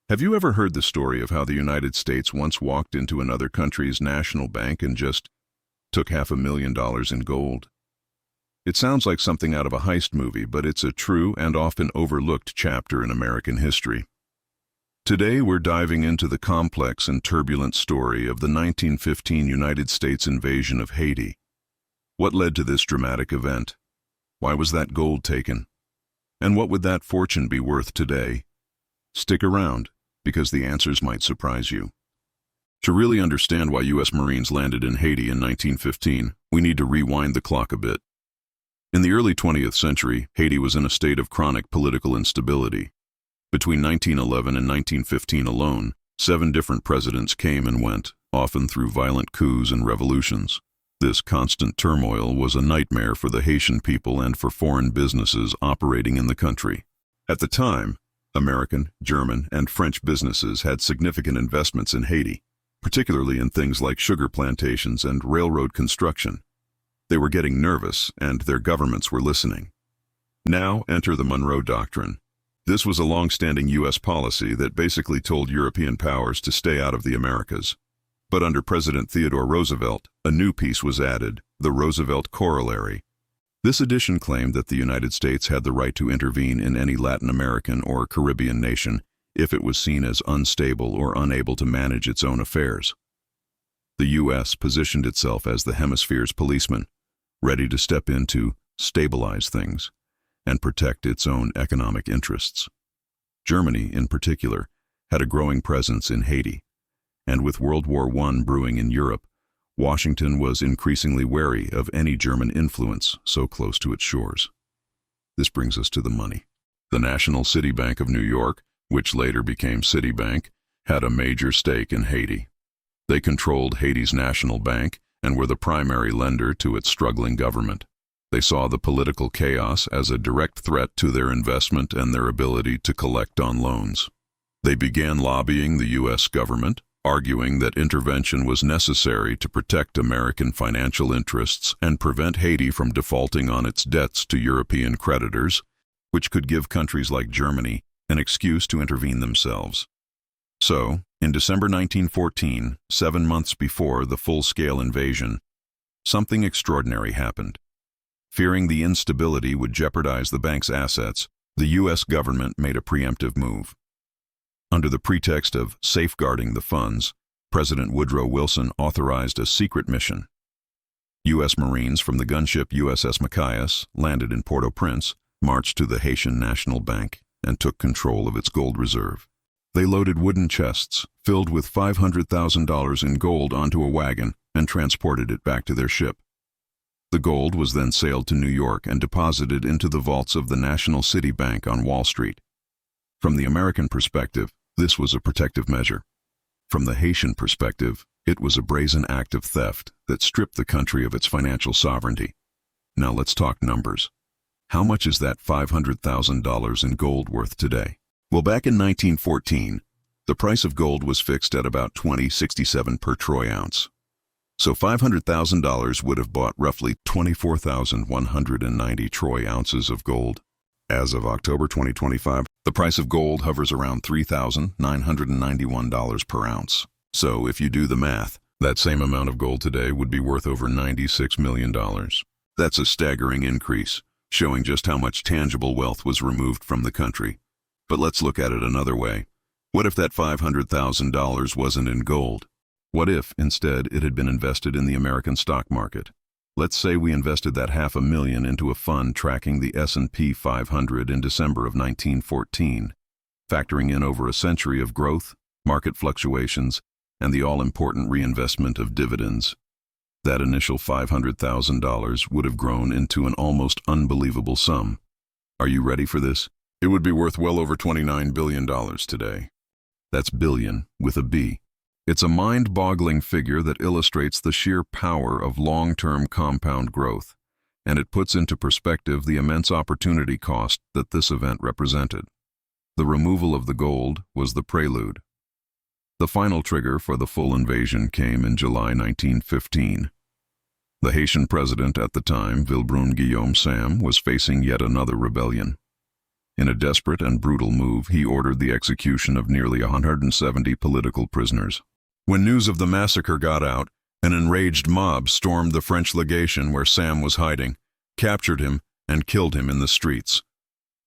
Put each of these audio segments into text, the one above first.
Have you ever heard the story of how the United States once walked into another country's national bank and just took $500,000 in gold? It sounds like something out of a heist movie, but it's a true and often overlooked chapter in American history. Today we're diving into the complex and turbulent story of the 1915 United States invasion of Haiti. What led to this dramatic event? Why was that gold taken? And what would that fortune be worth today? Stick around, because the answers might surprise you. To really understand why U.S. Marines landed in Haiti in 1915, we need to rewind the clock a bit. In the early 20th century, Haiti was in a state of chronic political instability. Between 1911 and 1915 alone, 7 different presidents came and went, often through violent coups and revolutions. This constant turmoil was a nightmare for the Haitian people and for foreign businesses operating in the country. At the time, American, German, and French businesses had significant investments in Haiti, particularly in things like sugar plantations and railroad construction. They were getting nervous, and their governments were listening. Now enter the Monroe Doctrine. This was a long-standing U.S. policy that basically told European powers to stay out of the Americas. But under President Theodore Roosevelt, a new piece was added, the Roosevelt Corollary. This addition claimed that the United States had the right to intervene in any Latin American or Caribbean nation if it was seen as unstable or unable to manage its own affairs. The U.S. positioned itself as the hemisphere's policeman, ready to step in to stabilize things and protect its own economic interests. Germany, in particular, had a growing presence in Haiti, and with World War I brewing in Europe, Washington was increasingly wary of any German influence so close to its shores. This brings us to the money. The National City Bank of New York, which later became Citibank, had a major stake in Haiti. They controlled Haiti's national bank and were the primary lender to its struggling government. They saw the political chaos as a direct threat to their investment and their ability to collect on loans. They began lobbying the U.S. government, arguing that intervention was necessary to protect American financial interests and prevent Haiti from defaulting on its debts to European creditors, which could give countries like Germany an excuse to intervene themselves. So, in December 1914, 7 months before the full-scale invasion, something extraordinary happened. Fearing the instability would jeopardize the bank's assets, the U.S. government made a preemptive move. Under the pretext of safeguarding the funds, President Woodrow Wilson authorized a secret mission. U.S. Marines from the gunship USS Machias landed in Port-au-Prince, marched to the Haitian National Bank, and took control of its gold reserve. They loaded wooden chests filled with $500,000 in gold onto a wagon and transported it back to their ship. The gold was then sailed to New York and deposited into the vaults of the National City Bank on Wall Street. From the American perspective, this was a protective measure. From the Haitian perspective, it was a brazen act of theft that stripped the country of its financial sovereignty. Now let's talk numbers. How much is that $500,000 in gold worth today? Well, back in 1914, the price of gold was fixed at about $20.67 per troy ounce. So $500,000 would have bought roughly 24,190 troy ounces of gold. As of October 2025, the price of gold hovers around $3,991 per ounce. So if you do the math, that same amount of gold today would be worth over $96 million. That's a staggering increase, showing just how much tangible wealth was removed from the country. But let's look at it another way. What if that $500,000 wasn't in gold? What if, instead, it had been invested in the American stock market? Let's say we invested that $500,000 into a fund tracking the S&P 500 in December of 1914, factoring in over a century of growth, market fluctuations, and the all-important reinvestment of dividends. That initial $500,000 would have grown into an almost unbelievable sum. Are you ready for this? It would be worth well over $29 billion today. That's billion with a B. It's a mind-boggling figure that illustrates the sheer power of long-term compound growth, and it puts into perspective the immense opportunity cost that this event represented. The removal of the gold was the prelude. The final trigger for the full invasion came in July 1915. The Haitian president at the time, Vilbrun Guillaume Sam, was facing yet another rebellion. In a desperate and brutal move, he ordered the execution of nearly 170 political prisoners. When news of the massacre got out, an enraged mob stormed the French legation where Sam was hiding, captured him, and killed him in the streets.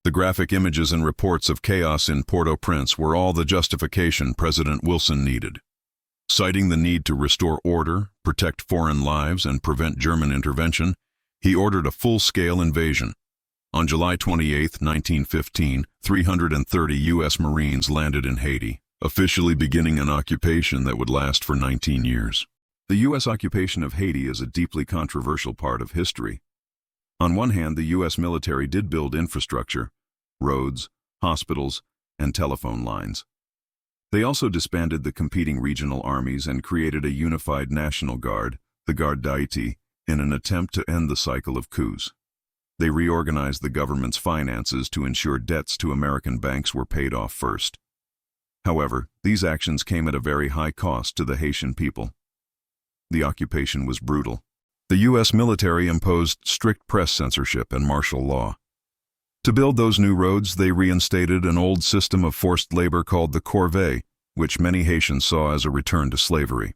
The graphic images and reports of chaos in Port-au-Prince were all the justification President Wilson needed. Citing the need to restore order, protect foreign lives, and prevent German intervention, he ordered a full-scale invasion. On July 28, 1915, 330 U.S. Marines landed in Haiti, officially beginning an occupation that would last for 19 years. The U.S. occupation of Haiti is a deeply controversial part of history. On one hand, the U.S. military did build infrastructure, roads, hospitals, and telephone lines. They also disbanded the competing regional armies and created a unified National Guard, the Garde d'Haïti, in an attempt to end the cycle of coups. They reorganized the government's finances to ensure debts to American banks were paid off first. However, these actions came at a very high cost to the Haitian people. The occupation was brutal. The U.S. military imposed strict press censorship and martial law. To build those new roads, they reinstated an old system of forced labor called the corvée, which many Haitians saw as a return to slavery.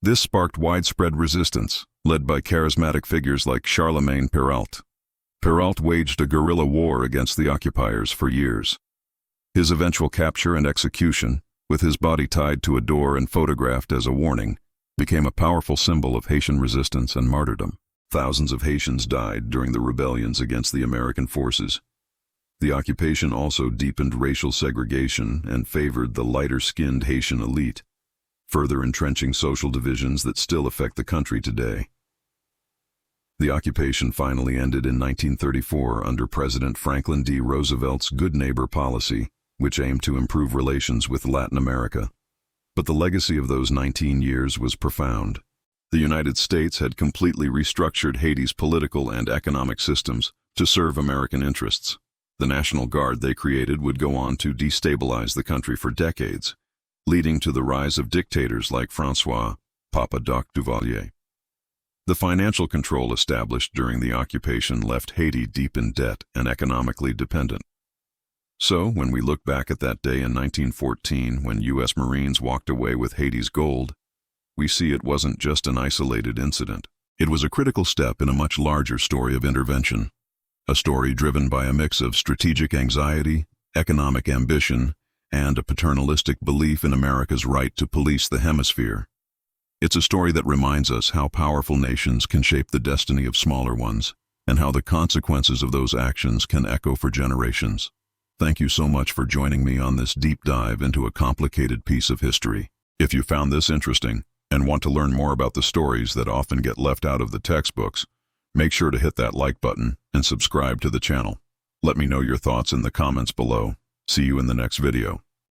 This sparked widespread resistance, led by charismatic figures like Charlemagne Péralte. Péralte waged a guerrilla war against the occupiers for years. His eventual capture and execution, with his body tied to a door and photographed as a warning, became a powerful symbol of Haitian resistance and martyrdom. Thousands of Haitians died during the rebellions against the American forces. The occupation also deepened racial segregation and favored the lighter-skinned Haitian elite, further entrenching social divisions that still affect the country today. The occupation finally ended in 1934 under President Franklin D. Roosevelt's Good Neighbor policy, which aimed to improve relations with Latin America. But the legacy of those 19 years was profound. The United States had completely restructured Haiti's political and economic systems to serve American interests. The National Guard they created would go on to destabilize the country for decades, leading to the rise of dictators like François Papa Doc Duvalier. The financial control established during the occupation left Haiti deep in debt and economically dependent. So, when we look back at that day in 1914 when U.S. Marines walked away with Haiti's gold, we see it wasn't just an isolated incident. It was a critical step in a much larger story of intervention, a story driven by a mix of strategic anxiety, economic ambition, and a paternalistic belief in America's right to police the hemisphere. It's a story that reminds us how powerful nations can shape the destiny of smaller ones, and how the consequences of those actions can echo for generations. Thank you so much for joining me on this deep dive into a complicated piece of history. If you found this interesting and want to learn more about the stories that often get left out of the textbooks, make sure to hit that like button and subscribe to the channel. Let me know your thoughts in the comments below. See you in the next video.